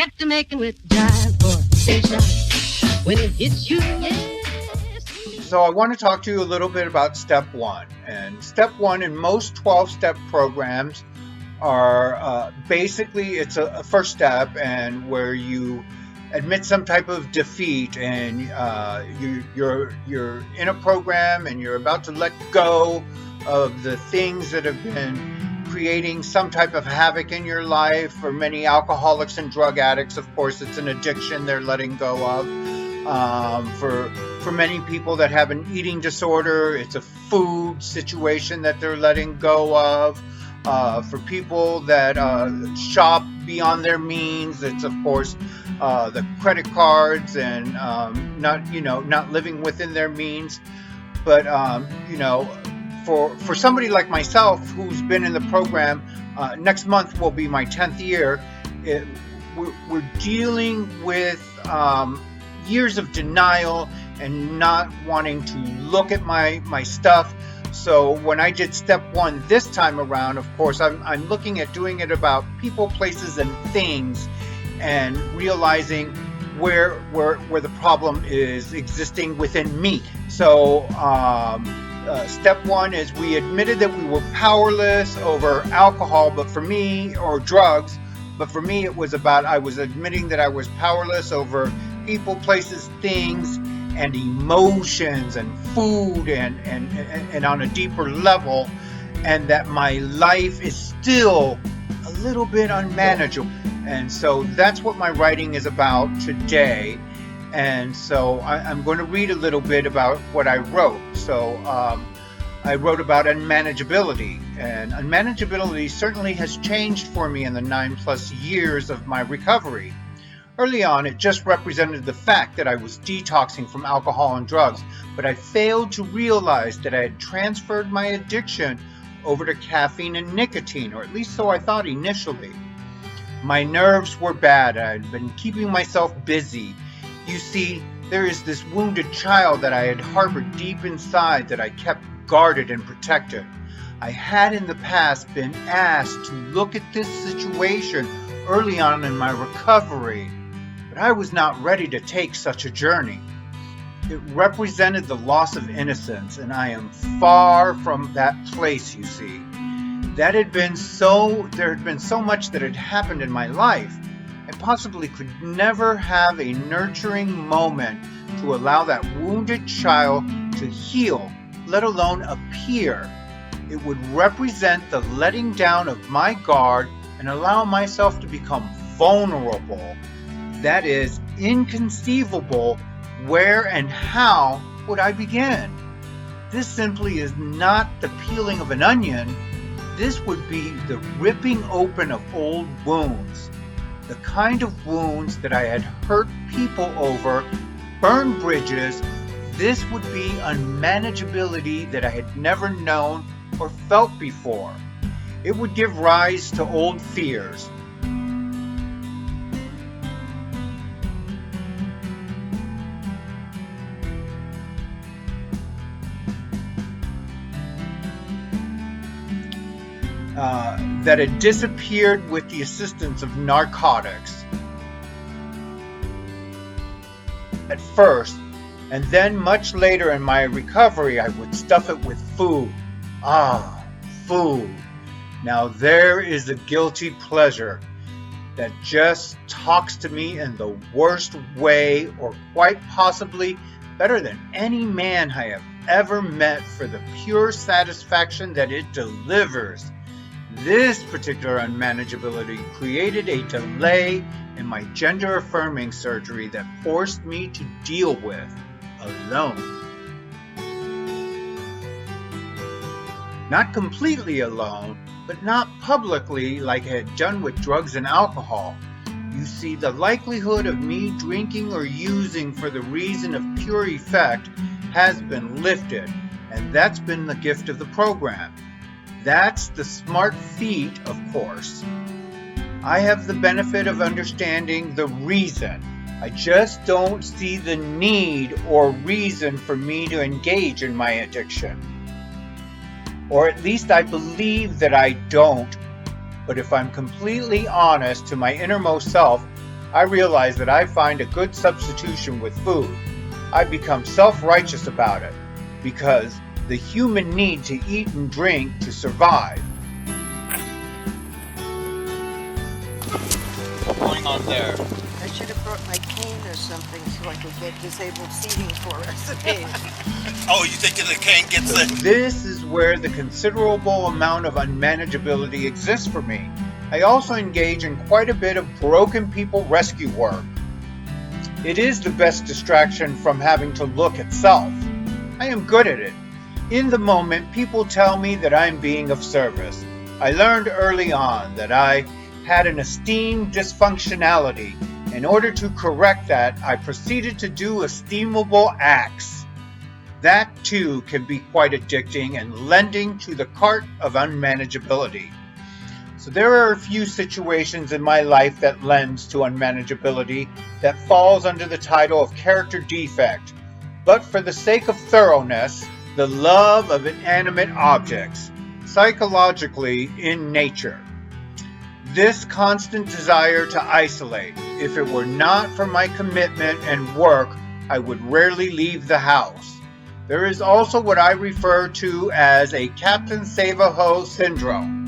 Get to making with jive or station when it hits you, yes. So I want to talk to you a little bit about step one. And step one in most 12-step programs are basically it's a first step, and where you admit some type of defeat, and you're in a program and you're about to let go of the things that have been creating some type of havoc in your life. For many alcoholics and drug addicts, of course, it's an addiction they're letting go of. For many people that have an eating disorder, it's a food situation that they're letting go of. For people that shop beyond their means, it's of course the credit cards and not living within their means. But for somebody like myself who's been in the program, next month will be my 10th year. We're dealing with years of denial and not wanting to look at my stuff. So when I did step one this time around, of course, I'm looking at doing it about people, places, and things, and realizing where the problem is existing within me. So step one is we admitted that we were powerless over alcohol, or drugs. But for me, it was about I was admitting that I was powerless over people, places, things, and emotions and food and on a deeper level, and that my life is still a little bit unmanageable. And so that's what my writing is about today. And so I'm going to read a little bit about what I wrote. So I wrote about unmanageability, and unmanageability certainly has changed for me in the 9+ years of my recovery. Early on, it just represented the fact that I was detoxing from alcohol and drugs, but I failed to realize that I had transferred my addiction over to caffeine and nicotine, or at least so I thought initially. My nerves were bad. I had been keeping myself busy. You see, there is this wounded child that I had harbored deep inside that I kept guarded and protected. I had in the past been asked to look at this situation early on in my recovery, but I was not ready to take such a journey. It represented the loss of innocence, and I am far from that place, you see. There had been so much that had happened in my life. I possibly could never have a nurturing moment to allow that wounded child to heal, let alone appear. It would represent the letting down of my guard and allow myself to become vulnerable. That is inconceivable. Where and how would I begin? This simply is not the peeling of an onion. This would be the ripping open of old wounds. The kind of wounds that I had hurt people over, burned bridges. This would be unmanageability that I had never known or felt before. It would give rise to old fears. That had disappeared with the assistance of narcotics at first, and then much later in my recovery I would stuff it with food. Food. Now there is a guilty pleasure that just talks to me in the worst way, or quite possibly better than any man I have ever met, for the pure satisfaction that it delivers. This particular unmanageability created a delay in my gender-affirming surgery that forced me to deal with alone. Not completely alone, but not publicly like I had done with drugs and alcohol. You see, the likelihood of me drinking or using for the reason of pure effect has been lifted, and that's been the gift of the program. That's the smart feat, of course. I have the benefit of understanding the reason. I just don't see the need or reason for me to engage in my addiction. Or at least I believe that I don't. But if I'm completely honest to my innermost self, I realize that I find a good substitution with food. I become self-righteous about it because the human need to eat and drink to survive. What's going on there? I should have brought my cane or something so I could get disabled seating for us. Oh, you think the cane gets it? This is where the considerable amount of unmanageability exists for me. I also engage in quite a bit of broken people rescue work. It is the best distraction from having to look at self. I am good at it. In the moment, people tell me that I am being of service. I learned early on that I had an esteemed dysfunctionality. In order to correct that, I proceeded to do esteemable acts. That too can be quite addicting and lending to the cart of unmanageability. So there are a few situations in my life that lends to unmanageability that falls under the title of character defect. But for the sake of thoroughness, the love of inanimate objects, psychologically in nature. This constant desire to isolate. If it were not for my commitment and work, I would rarely leave the house. There is also what I refer to as a Captain Save-A-Ho syndrome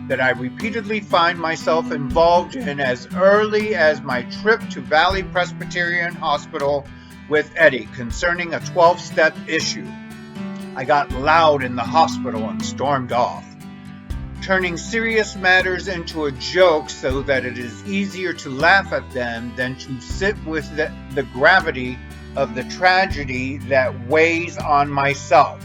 that I repeatedly find myself involved in as early as my trip to Valley Presbyterian Hospital with Eddie concerning a 12-step issue. I got loud in the hospital and stormed off, turning serious matters into a joke so that it is easier to laugh at them than to sit with the gravity of the tragedy that weighs on myself.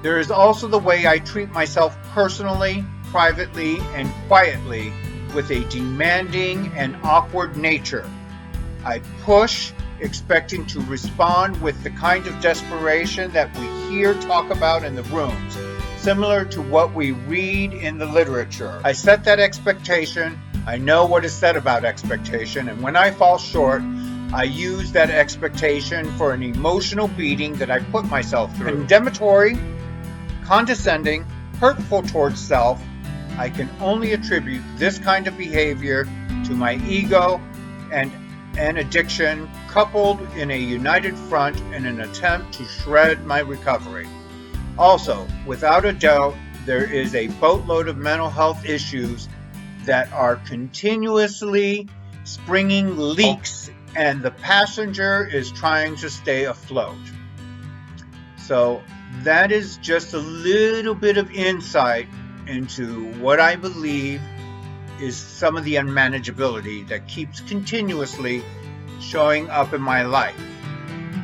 There is also the way I treat myself personally, privately, and quietly with a demanding and awkward nature. I push, expecting to respond with the kind of desperation that we hear talk about in the rooms, similar to what we read in the literature. I set that expectation. I know what is said about expectation, and when I fall short, I use that expectation for an emotional beating that I put myself through. Condemnatory, condescending, hurtful towards self, I can only attribute this kind of behavior to my ego and an addiction coupled in a united front in an attempt to shred my recovery. Also, without a doubt, there is a boatload of mental health issues that are continuously springing leaks, and the passenger is trying to stay afloat. So that is just a little bit of insight into what I believe is some of the unmanageability that keeps continuously showing up in my life.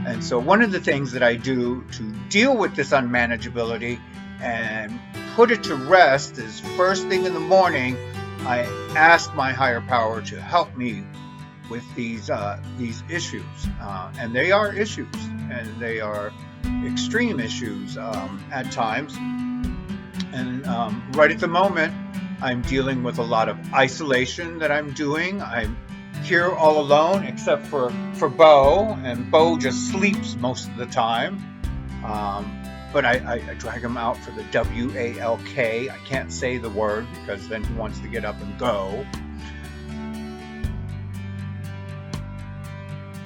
And so one of the things that I do to deal with this unmanageability and put it to rest is first thing in the morning, I ask my higher power to help me with these issues. And they are issues, and they are extreme issues at times. And right at the moment, I'm dealing with a lot of isolation that I'm doing. I'm here all alone except for Bo, and Bo just sleeps most of the time. But I drag him out for the WALK. I can't say the word because then he wants to get up and go.